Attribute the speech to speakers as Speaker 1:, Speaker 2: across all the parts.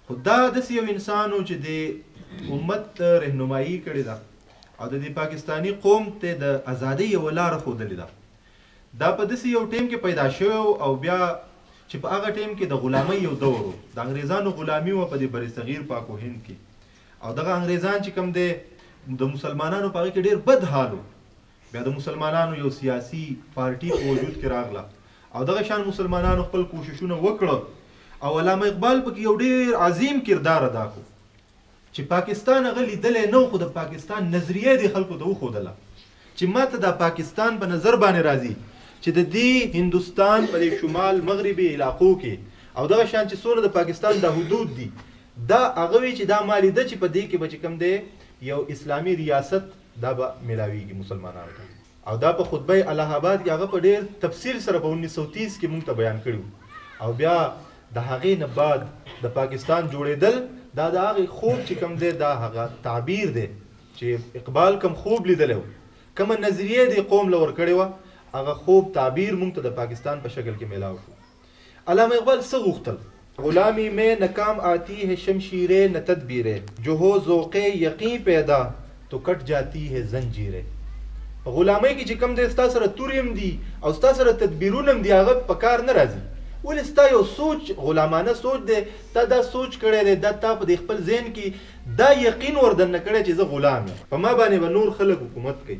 Speaker 1: خو دا داسې یو انسان و چې د امت رهنمایي کړې ده او د پاکستاني قوم ته د ازادۍ یوه لاره ښودلې ده. دا په داسې یو ټیم کې پیدا شوی او بیا چې په هغه ټیم کې د غلامۍ یو دور و، د انګریزانو غلامي وه په دې برصغیر پاک و هند کې، او دغه انګریزان چې کوم دی د مسلمانانو په هغه کې ډېر بد حال و. بیا د مسلمانانو یو سیاسي پارټي په وجود کې راغله او دغه شان مسلمانانو خپل کوششونه وکړه او علامه اقبال پکې یو ډېر عظیم کردار ادا کړو چې پاکستان هغه لیدلی نه و، خو د پاکستان نظریه دې خلکو ته وښودله چې ماته دا پاکستان په نظر باندې راځي چې د دې هندوستان په دې شمال مغربي علاقو کې او دغه شان چې څومره د پاکستان د حدود دي دا هغه وی چې دا ما لیده چې په دې کې به چې کوم دی یو اسلامي ریاست دا به میلاویږي مسلمانانو ته. او دا په خطبه الہ آباد کې هغه په ډېر تفصیل سره په 1930 کې موږ ته بیان کړي او بیا د هغې نه بعد د پاکستان جوړېدل دا د هغې خوب چې کوم دی دا هغه تعبیر دی چې اقبال کوم خوب لیدلی و، کومه نظریه دې قوم له ورکړې وه، هغه خوب تعبیر موږ ته د پاکستان په شکل کې میلاو شو. علامه اقبال څه غوښتل؟ غلامی میں ناکام آتی ہے شمشیریں نہ تدبیریں، جو ہو ذوق یقین پیدا تو کٹ جاتی ہے زنجیریں. په غلامۍ کې چې کوم دی ستا سره تورې هم دي او ستا سره تدبیرونه هم دي، هغه په کار نه راځي. ولې ستا یو سوچ غلامانه سوچ دی، تا دا سوچ کړی دی، دا تا په دې خپل ذهن کې دا یقین وردننه کړی چې زه غلام یم، په ما باندې به نور خلک حکومت کوي.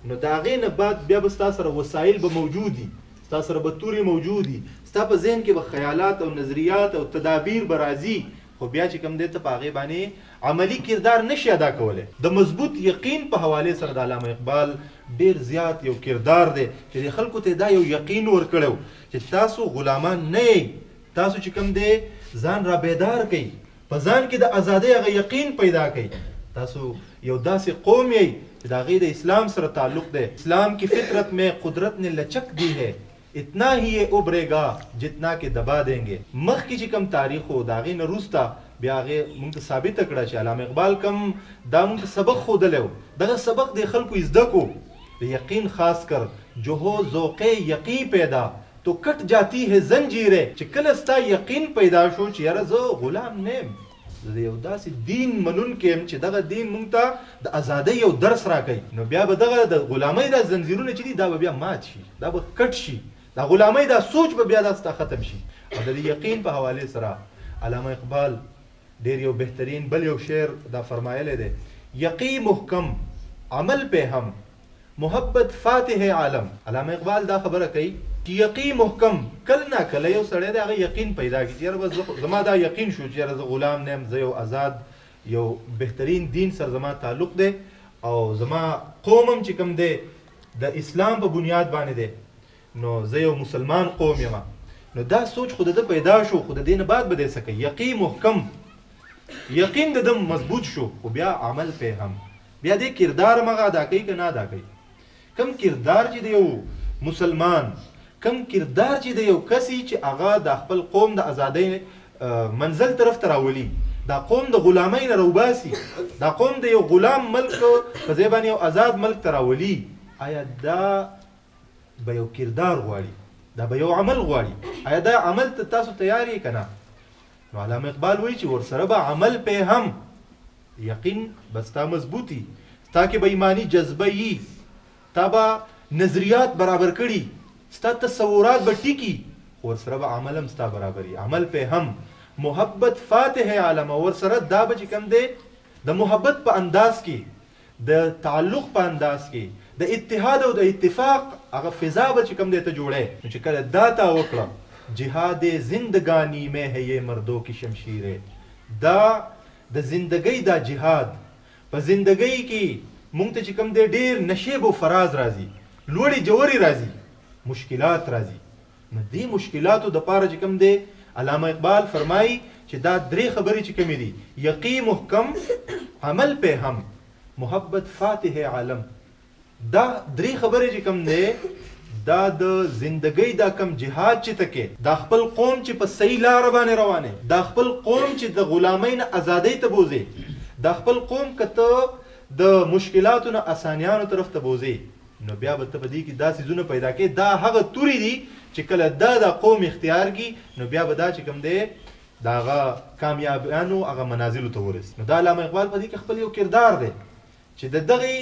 Speaker 1: نو د هغې نه بعد بیا به ستا سره وسایل به موجود دي، ستا سره به تورې موجود دي، ستا په ذهن کې به خیالات او نظریات او تدابیر به راځي، خو بیا چې کوم دی ته په هغې باندې عملي کردار نشي ادا کولی. د مضبوط یقین په حوالې سره د علامه اقبال ډېر زیات یو کردار دی چې د خلکو ته دا یو یقین ورکړی چې تاسو غلامان نه یئ، تاسو چې کوم دی ځان را بیدار کوئ، په ځان کې د ازادۍ هغه یقین پیدا کوئ، تاسو یو داسې قوم یئ چې د هغې د اسلام سره تعلق دی. اسلام کی فطرت میں قدرت نے لچک دی ہے، اتنا ہی یہ ابھرے گا جتنا کہ دبا دیں گے. مخکې چې کوم تاریخ و د هغې نه وروسته بیا هغې موږ ته ثابته کړه چې علامه اقبال کوم دا موږ ته سبق ښودلی و، دغه سبق د خلکو زده کړو د یقین، خاص کر جو هو ذوق یقین پیدا تو کٹ جاتی ہے زنجیریں. چې کله ستا یقین پیدا شو چې یاره زه غلام نه یم، زه د یو داسې دین منونکی یم چې دغه دین موږ ته د ازادۍ یو درس راکوي، نو بیا به دغه د غلامۍ دا زنځیرونه چې دي دا به بیا مات شي، دا به کټ شي، دا غلامۍ دا سوچ به بیا داسې ختم شي. او د یقین په حوالې سره علامه اقبال ډېر یو بهترین بل یو شعر دا فرمایلی دی: یقین محکم عمل پہ ہم محبت فاتح عالم. علامه اقبال دا خبره کوي چې یقین محکم کله نه کله یو سړی دی هغه یقین پیدا کړي چې یاره بس زما دا یقین شو چې یاره زه غلام نه یم، زه یو آزاد یو بهترین دین سره زما تعلق دی او زما قوم هم چې کوم دی د اسلام په بنیاد باندې دی، نو زه یو مسلمان قوم یم. نو دا سوچ خو د ده پیدا شو، خو د دې نه بعد به دی څه کوي؟ یقین محکم، یقین د ده مضبوط شو، خو بیا عمل پې هم بیا دې کردار هم هغه ادا کوي که نه ادا کوي. کم کردار چې د یو مسلمان، کم کردار چې د یو کسی چې هغه د خپل قوم د ازادۍ منزل طرف ته راولي، دا قوم د غلامۍ نه راوباسي، دا قوم د یو غلام ملک په ځای باندې یو آزاد ملک ته راولي، آیا دا به یو کردار غواړي؟ دا به یو عمل غواړي؟ آیا دا عمل ته تاسو تیار یې که نه؟ نو علامه اقبال وایي چې ورسره به عمل پې هم، یقین به ستا مضبوطي، ستا کې به ایماني جذبه یي، تا به نظریات برابر کړي، ستا تصورات به ټیکي، خو ورسره به عمل هم ستا برابر وي. عمل پې هم محبت فاتح عالم، ورسره دا به چې کوم دی د محبت په انداز کې، د تعلق په انداز کې، د اتحاد او د اتفاق هغه فضا به چې کوم دی ته جوړی. نو چې کله دا تا وکړه جهاد زندگانی میں ہے یہ مردوں کی شمشیریں، دا د زندګۍ دا جهاد په زندګۍ کې مونږ ته چې کوم دی ډېر نشیب و فراز راځي، لوړې جوړې راځي، مشکلات راځي. نو دې مشکلاتو دپاره چې کوم دی علامه اقبال فرمایي چې دا درې خبرې چې کومې دي: یقین محکم، عمل پې هم، محبت فاتح عالم. دا درې خبرې چې کوم دی دا د زندګۍ دا کم جهاد چې ته کې، دا خپل قوم چې په صحیح لاره باندې روانې، دا خپل قوم چې د غلامۍ نه ازادۍ ته بوځې، دا خپل قوم که ته د مشکلاتو نه اسانیانو طرف ته بوځې، نو بیا به ته په دې کې دا څیزونه پیدا کوې. دا هغه تورې دي چې کله دا قوم اختیار کړي، نو بیا به دا چې کوم دی د هغه کامیابیانو هغه منازلو ته ورسي. نو دا علامه اقبال په دې کې خپل یو کردار دی چې د دغې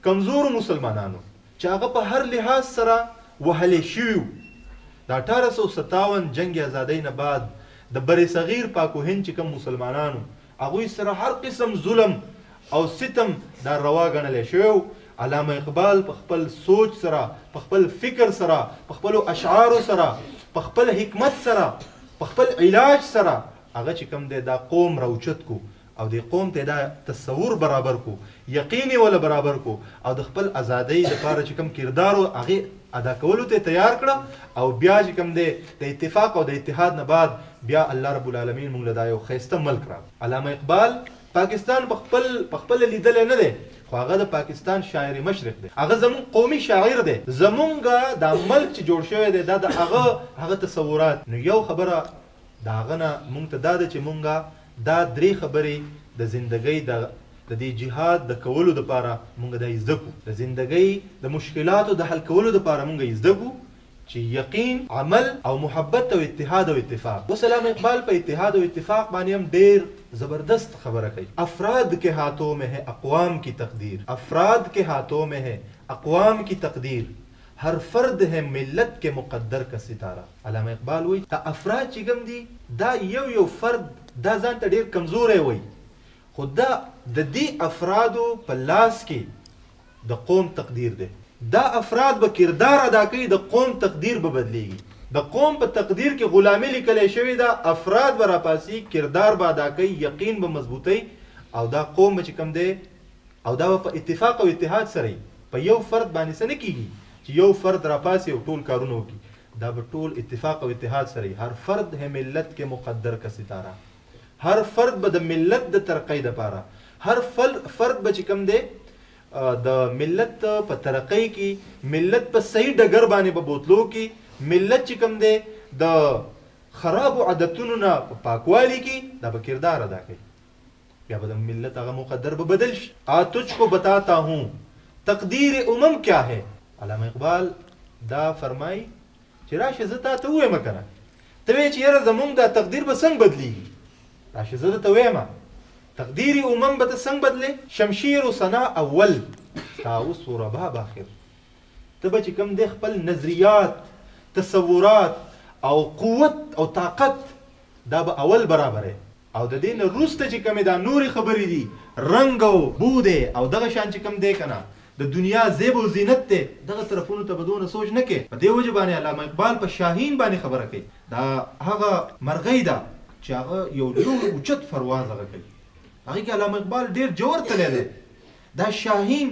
Speaker 1: کمزورو مسلمانانو چې هغه په هر لحاظ سره وهلی شوي وو، د 1857 جنګ ازادۍ نه بعد د بر صغیر پاک و هند چې کوم مسلمانانو هغوی سره هر قسم ظلم او ستم دا روا ګڼلی شوی و. علامه اقبال په خپل سوچ سره، په خپل فکر سره، په خپلو اشعارو سره، په خپل حکمت سره، په خپل علاج سره هغه چې کوم دی دا قوم راوچت کو او د قوم ته دا تصور برابر کو، یقین یې ولا برابر کو او د خپل ازادۍ لپاره چې کوم کردار و هغې ادا کولو ته تیار کړه. او بیا چې کوم دی د اتفاق او د اتحاد نه بعد بیا الله رب العالمین موږ له دا یو ښایسته ملک را. علامه اقبال پاکستان په خپل لیدلی نه دی، خو هغه د پاکستان شاعر مشرق دی، هغه زمونږ قومي شاعر دی. زمونږ دا ملک چې جوړ شوی دی دا د هغه تصورات. نو یو خبره د هغه نه مونږ ته دا ده چې مونږ دا 3 خبرې د زندګۍ د دې جهاد د کولو دپاره مونږ دا زده کړو، د زندګۍ د مشکلاتو د حل کولو دپاره مونږ زده کړو چې یقین، عمل او محبت او اتحاد او اتفاق. اوس علامه اقبال په اتحاد او اتفاق باندې هم ډیر زبردست خبره کوي. افراد کے ہاتھوں میں ہے اقوام کی تقدیر، افراد کے ہاتھوں میں ہے اقوام کی تقدیر، ہر فرد ہے ملت کے مقدر کا ستارہ. علامه اقبال وایي دا افراد چې کوم دي دا یو فرد دا ځان ته ډیر کمزوری وایي، خو دا د دې افرادو په لاس کې د قوم تقدیر دی. دا افراد به کردار ادا کوي، د قوم تقدیر به بدلیږي. د قوم په تقدیر کې غلامي لیکلی شوې ده، افراد به راپاسي، کردار به ادا کوي، یقین به مضبوطوي او دا قوم به چې کوم دی او دا به په اتفاق او اتحاد سره په یو فرد باندې څه نه کېږي چې یو فرد راپاسي او ټول کارونه وکړي، دا به ټول اتفاق او اتحاد سره. هر فرد ہے ملت کے مقدر کا ستاره، هر فرد به د ملت د ترقۍ دپاره، هر فرد به چې کوم دی د ملت په ترقۍ کې، ملت په صحیح ډګر باندې به بوتلو کې، ملت چې کوم دی د خرابو عادتونو نه په پاکوالي کې دا به کردار ادا کوي. بیا به د ملت هغه مقدر به بدل شي. تجھ کو بتاتا ہوں تقدیر امم کیا ہے. علامه اقبال دا فرمایي چې راشه زه تا ته ووایم که نه، ته وایې چې یاره زمونږ دا تقدیر به څنګه بدلیږي، راشه زه درته وایم تقدیر امم به ته څنګه بدلی. شمشیر و سنا اول طاووس و رباب آخر. ته به چې کوم دی خپل نظریات، تصورات او قوت او طاقت دا به اول برابره او د دې نه وروسته چې کومې دا نورې خبرې دي، رنګ او بو دی او دغه شان چې کوم دی که نه د دنیا زیب او زینت دی، دغه طرفونو ته به دونه سوچ نه کوي. په دې وجه باندې علامه اقبال په شاهین باندې خبره کوي. دا هغه مرغۍ ده چې هغه یو ډېر اوچت پرواز هغه کوي. هغې کې علامه اقبال ډېر جوور تللی دی. دا شاهین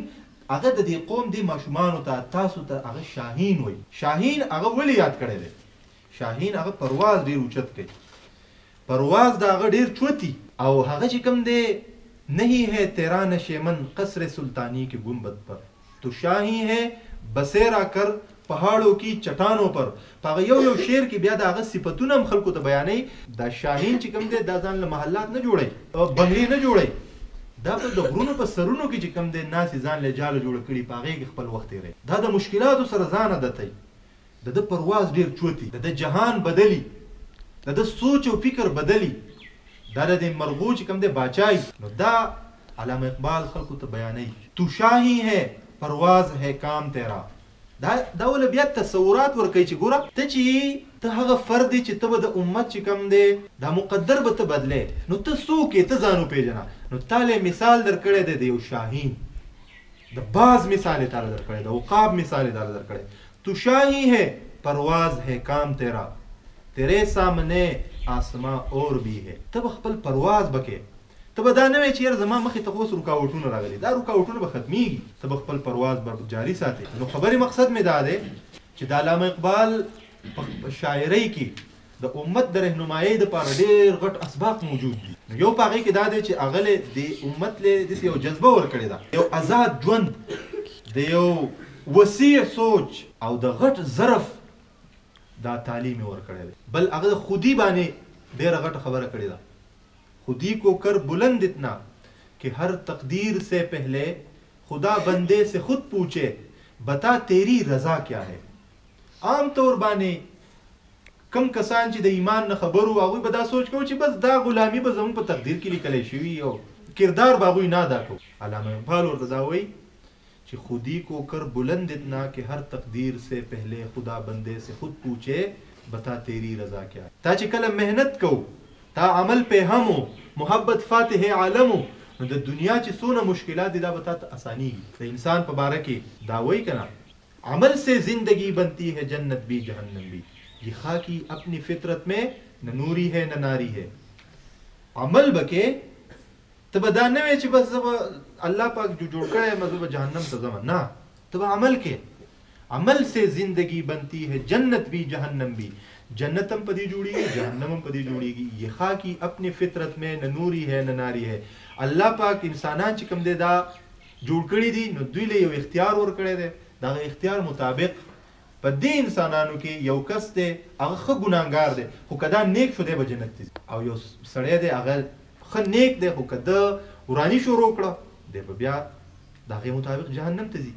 Speaker 1: هغه د دې قوم دې ماشومانو ته، تاسو ته هغه شاهین وایي. شاهین هغه ولې یاد کړی دی؟ شاهین هغه پرواز ډېر اوچت کوي، پرواز د هغه ډېر چوتي او هغه چې کوم دی نہیں ہے تیرا نشیمن قصر سلطانی کے گنبد پر، تو شاہی ہے بسیرا کر پہاڑوں کی چٹانوں پر. په یو شعر کې بیا د هغه صفتونه هم خلکو ته بیانوي. دا شاهین چې کوم دی دا ځان له محلات نه جوړوي، بنګلې نه جوړوي، دا په د غرونو په سرونو کې چې کوم دی ناسې ځان له جاله جوړه کړي، په هغې کې خپل وخت تېروي. دا د مشکلاتو سره ځان عادتوي. د ده پرواز ډېر چوتي، د ده جهان بدلي، د ده سوچ او فکر بدلي، دا د مرغو چې کوم دی باچایي. نو دا علامه اقبال خلکو ته بیانوي. تو شاهی ہے پرواز ہے کام تیرا. دا ول بیا تصورات ورکوي چې ګوره ته چې ته هغه فرد دی چې ته به د امت چې کوم دی دا مقدر به ته بدلی، نو ته څوک یې، ته ځان وپېژنه. نو تاله مثال درکړی دی د یو شاهین، د باز مثال یې تاله درکړی، د عقاب مثال یې تاله درکړی. تو شاهی ہے پرواز ہے کام تیرا، تیرے سامنے آسمان اور بھی ہے. ته به خپل پرواز بکې، ته به دا نه وایې چې یاره زما مخې ته خو اوس رکاوټونه راغلي، دا رکاوټونه به ختمیږي، ته به خپل پرواز به جاري ساتې. نو خبرې مقصد مې دا دی چې د علامه اقبال په شاعرۍ کې د امت د رهنمایۍ دپاره ډېر غټ اسباق موجود دي. یو په هغې کې دا دی چې هغه د امت له داسې یو جذبه ورکړې ده، یو آزاد ژوند، د یو وسیع سوچ او د غټ ظرف دا تعلیم یې ورکړی دی. بل هغه د خودي باندې ډېره غټه خبره کړې ده. خودی کو کر بلند اتنا کہ ہر تقدیر سے پہلے خدا بندے سے خود پوچھے بتا تیری رضا کیا ہے. عام طور باندې کم کسان چې د ایمان نه خبر وو هغوی به دا سوچ کوو چې بس دا غلامي به زموږ په تقدیر کې لیکلی شوي او کردار به هغوی نه ادا کوو. علامه اقبال ورته دا وایي چې خودی کو کر بلند اتنا کہ ہر تقدیر سے پہلے خدا بندے سے خود پوچھے بتا تیری رضا کیا. تا چې کله محنت کو تا عمل په همو محبت فاتح عالمو نو د دنیا چې څونه مشکلات دي دا به تا ته اسانیږي. د انسان په باره کې دا وایي که نه عمل سے زندگی بنتی ہے جنت بھی جہنم بھی یہ خاکی اپنی فطرت میں نہ نوری ہے نہ ناری ہے. عمل بکې ته به دا نه وایې چې بس زه به الله پاک جو جوړ کړی یم زه به جهنم ته ځم. نه، ته به عمل کې. عمل سے زندگی بنتی ہے جنت بھی جہنم بھی. جنت هم پدی جوړیږي جهنم هم پدی جوړیږي. یہ خاکی اپنی فطرت میں نہ نوری ہے نہ ناری ہے. الله پاک انسانان چې کوم دی دا جوړ کړي دي نو دوی له یو اختیار ورکړی دی. دغه اختیار مطابق په دې انسانانو کې یو کس دی هغه ښه ګناهګار دی خو که دا نیک شو دی به جنت ته ځي. او یو سړی دی هغه ښه نیک دی خو که ده وراني شروع کړه دی به بیا د هغې مطابق جهنم ته ځي.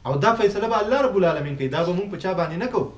Speaker 1: او دا فیصله به الله رب العالمین کوي. دا به مونږ په چا باندې نه کوو.